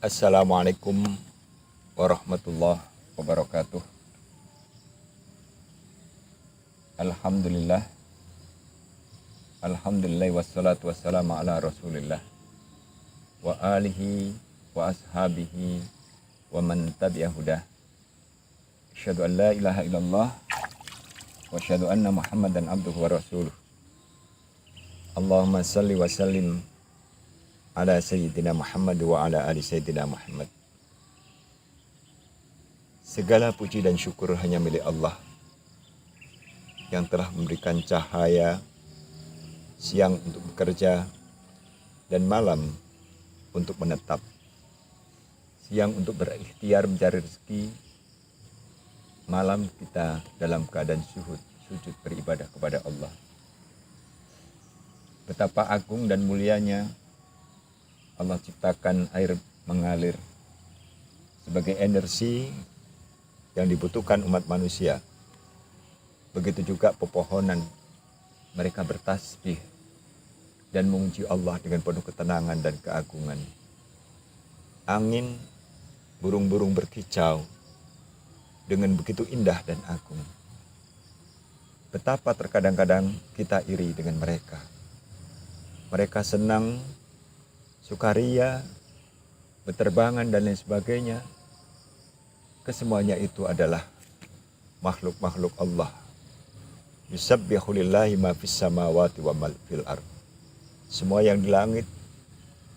Assalamualaikum warahmatullahi wabarakatuh. Alhamdulillah. Alhamdulillah wassalatu wassalamu ala rasulillah wa alihi wa ashabihi wa man tabi'ahudah. Asyhadu an la ilaha illallah wa asyhadu anna muhammadan abduhu wa rasuluh. Allahumma salli wa sallim ala sayyidina Muhammad wa ala ali sayyidina Muhammad. Segala puji dan syukur hanya milik Allah yang telah memberikan cahaya siang untuk bekerja dan malam untuk menetap. Siang untuk berikhtiar mencari rezeki, malam kita dalam keadaan sujud beribadah kepada Allah. Betapa agung dan mulianya Allah ciptakan air mengalir sebagai energi yang dibutuhkan umat manusia. Begitu juga pepohonan, mereka bertasbih dan memuji Allah dengan penuh ketenangan dan keagungan. Angin, burung-burung berkicau dengan begitu indah dan agung. Betapa terkadang-kadang kita iri dengan mereka. Mereka senang, sukaria, beterbangan dan lain sebagainya. Kesemuanya itu adalah makhluk-makhluk Allah. Yusabbihu lillahi ma fis samawati wa ma fil ard. Semua yang di langit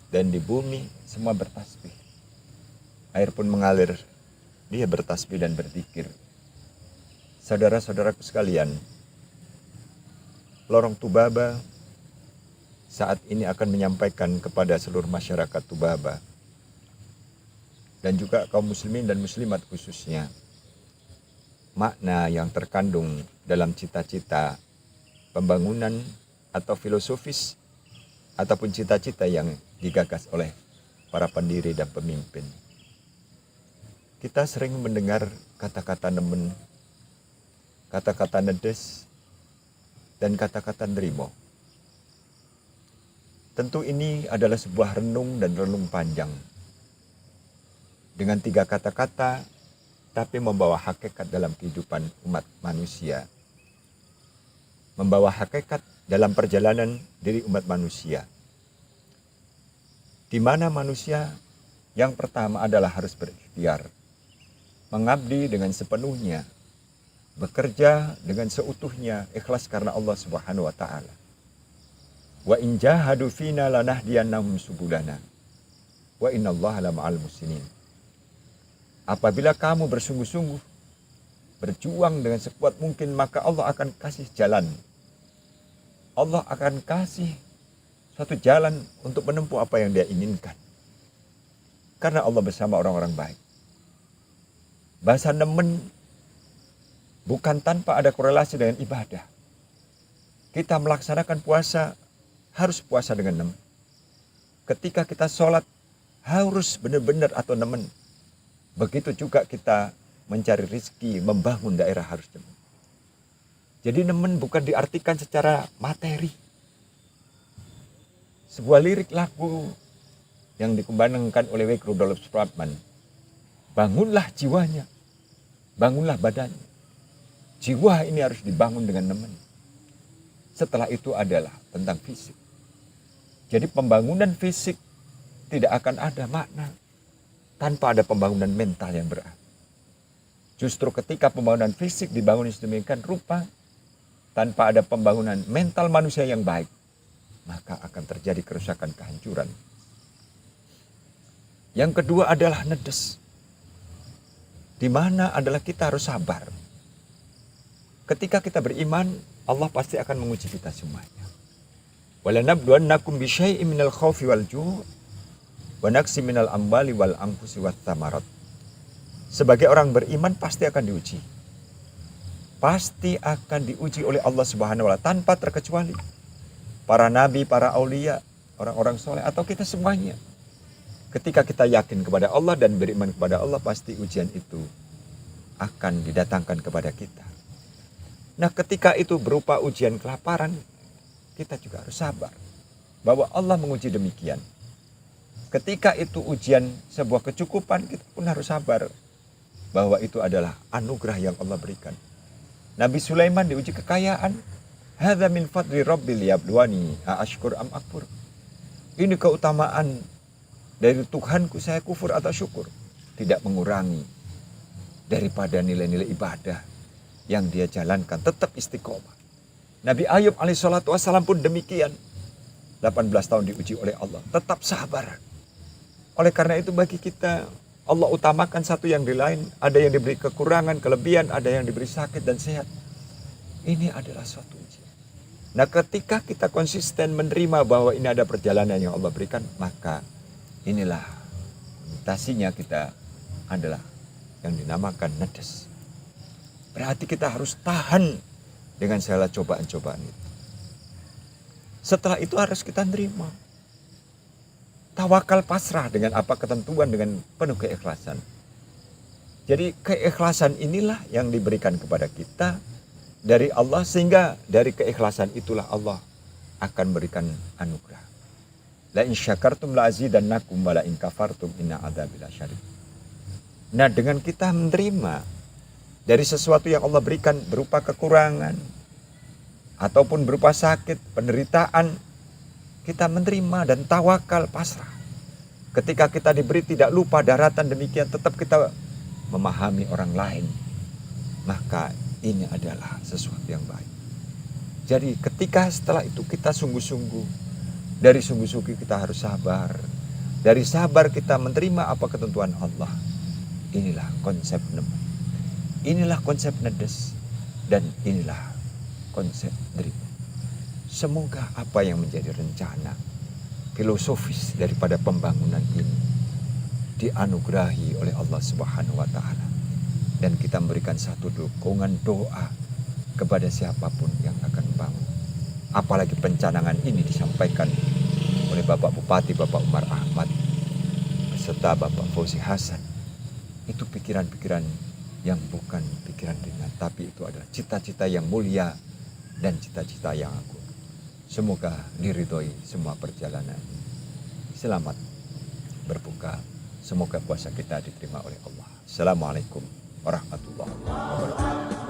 dan di bumi semua bertasbih. Air pun mengalir, dia bertasbih dan berzikir. Saudara-saudaraku sekalian, Lorong Tubaba saat ini akan menyampaikan kepada seluruh masyarakat Tubaba dan juga kaum muslimin dan muslimat khususnya makna yang terkandung dalam cita-cita pembangunan atau filosofis ataupun cita-cita yang digagas oleh para pendiri dan pemimpin. Kita sering mendengar kata-kata nemen, kata-kata nedes, dan kata-kata nerimo. Tentu ini adalah sebuah renung dan relung panjang. Dengan 3 kata-kata, tapi membawa hakikat dalam kehidupan umat manusia. Membawa hakikat dalam perjalanan diri umat manusia. Di mana manusia yang pertama adalah harus berikhtiar. Mengabdi dengan sepenuhnya. Bekerja dengan seutuhnya, ikhlas karena Allah Subhanahu wa ta'ala. Wa in jahadu fina lanahdiyannahum subulana wa innallaha lama'al muhsinin. Apabila kamu bersungguh-sungguh berjuang dengan sekuat mungkin, maka Allah akan kasih jalan. Allah akan kasih suatu jalan untuk menempuh apa yang dia inginkan. Karena Allah bersama orang-orang baik. Bahasa nemen bukan tanpa ada korelasi dengan ibadah. Kita melaksanakan puasa harus puasa dengan nemen. Ketika kita sholat harus benar-benar atau nemen. Begitu juga kita mencari rezeki, membangun daerah harus nemen. Jadi nemen bukan diartikan secara materi. Sebuah lirik lagu yang dikembangkan oleh W. Rudolf Supratman. Bangunlah jiwanya, bangunlah badannya. Jiwa ini harus dibangun dengan nemen. Setelah itu adalah tentang fisik. Jadi pembangunan fisik tidak akan ada makna tanpa ada pembangunan mental yang berarti. Justru ketika pembangunan fisik dibangun sedemikian rupa, tanpa ada pembangunan mental manusia yang baik, maka akan terjadi kerusakan, kehancuran. Yang kedua adalah nedes. Di mana adalah kita harus sabar. Ketika kita beriman, Allah pasti akan menguji kita semuanya. Walanabluwannakum bisyai'in minal khaufi wal ju' wa naqsi minal amwali wal anfusi wat thamarat. Sebagai orang beriman pasti akan diuji. Pasti akan diuji oleh Allah Subhanahu wa ta'ala tanpa terkecuali. Para nabi, para aulia, orang-orang soleh atau kita semuanya. Ketika kita yakin kepada Allah dan beriman kepada Allah, pasti ujian itu akan didatangkan kepada kita. Nah, ketika itu berupa ujian kelaparan, kita juga harus sabar bahwa Allah menguji demikian. Ketika itu ujian sebuah kecukupan, kita pun harus sabar bahwa itu adalah anugerah yang Allah berikan. Nabi Sulaiman diuji kekayaan. Hadza min fadli rabbil yabluwani aashkur am akfur. Ini keutamaan dari Tuhanku, saya kufur atau syukur. Tidak mengurangi daripada nilai-nilai ibadah yang dia jalankan, tetap istiqomah. Nabi Ayub alaihissalatu wassalam pun demikian. 18 tahun diuji oleh Allah, tetap sabar. Oleh karena itu bagi kita, Allah utamakan satu yang di lain. Ada yang diberi kekurangan, kelebihan, ada yang diberi sakit dan sehat. Ini adalah suatu ujian. Nah, ketika kita konsisten menerima bahwa ini ada perjalanan yang Allah berikan, maka inilah mutasinya kita adalah yang dinamakan nedes. Berarti kita harus tahan dengan segala cobaan-cobaan itu. Setelah itu harus kita terima. Tawakal, pasrah dengan apa ketentuan, dengan penuh keikhlasan. Jadi keikhlasan inilah yang diberikan kepada kita dari Allah, sehingga dari keikhlasan itulah Allah akan berikan anugerah. La in syakartum la azidannakum wa la in kafartum inna adzabi lasyadid. Nah, dengan kita menerima dari sesuatu yang Allah berikan berupa kekurangan ataupun berupa sakit, penderitaan, kita menerima dan tawakal, pasrah. Ketika kita diberi tidak lupa daratan demikian, tetap kita memahami orang lain. Maka ini adalah sesuatu yang baik. Jadi ketika setelah itu kita sungguh-sungguh, dari sungguh-sungguh kita harus sabar. Dari sabar kita menerima apa ketentuan Allah. Inilah konsep nemu. Inilah konsep nedes. Dan inilah konsep nerima. Semoga apa yang menjadi rencana filosofis daripada pembangunan ini dianugerahi oleh Allah Subhanahu wa taala, dan kita memberikan satu dukungan doa kepada siapapun yang akan bangun. Apalagi pencanangan ini disampaikan oleh Bapak Bupati Bapak Umar Ahmad beserta Bapak Fauzi Hasan. Itu pikiran-pikiran yang bukan pikiran ringan, tapi itu adalah cita-cita yang mulia dan cita-cita yang agung. Semoga diridhoi semua perjalanan. Selamat berbuka. Semoga puasa kita diterima oleh Allah. Assalamualaikum warahmatullahi wabarakatuh.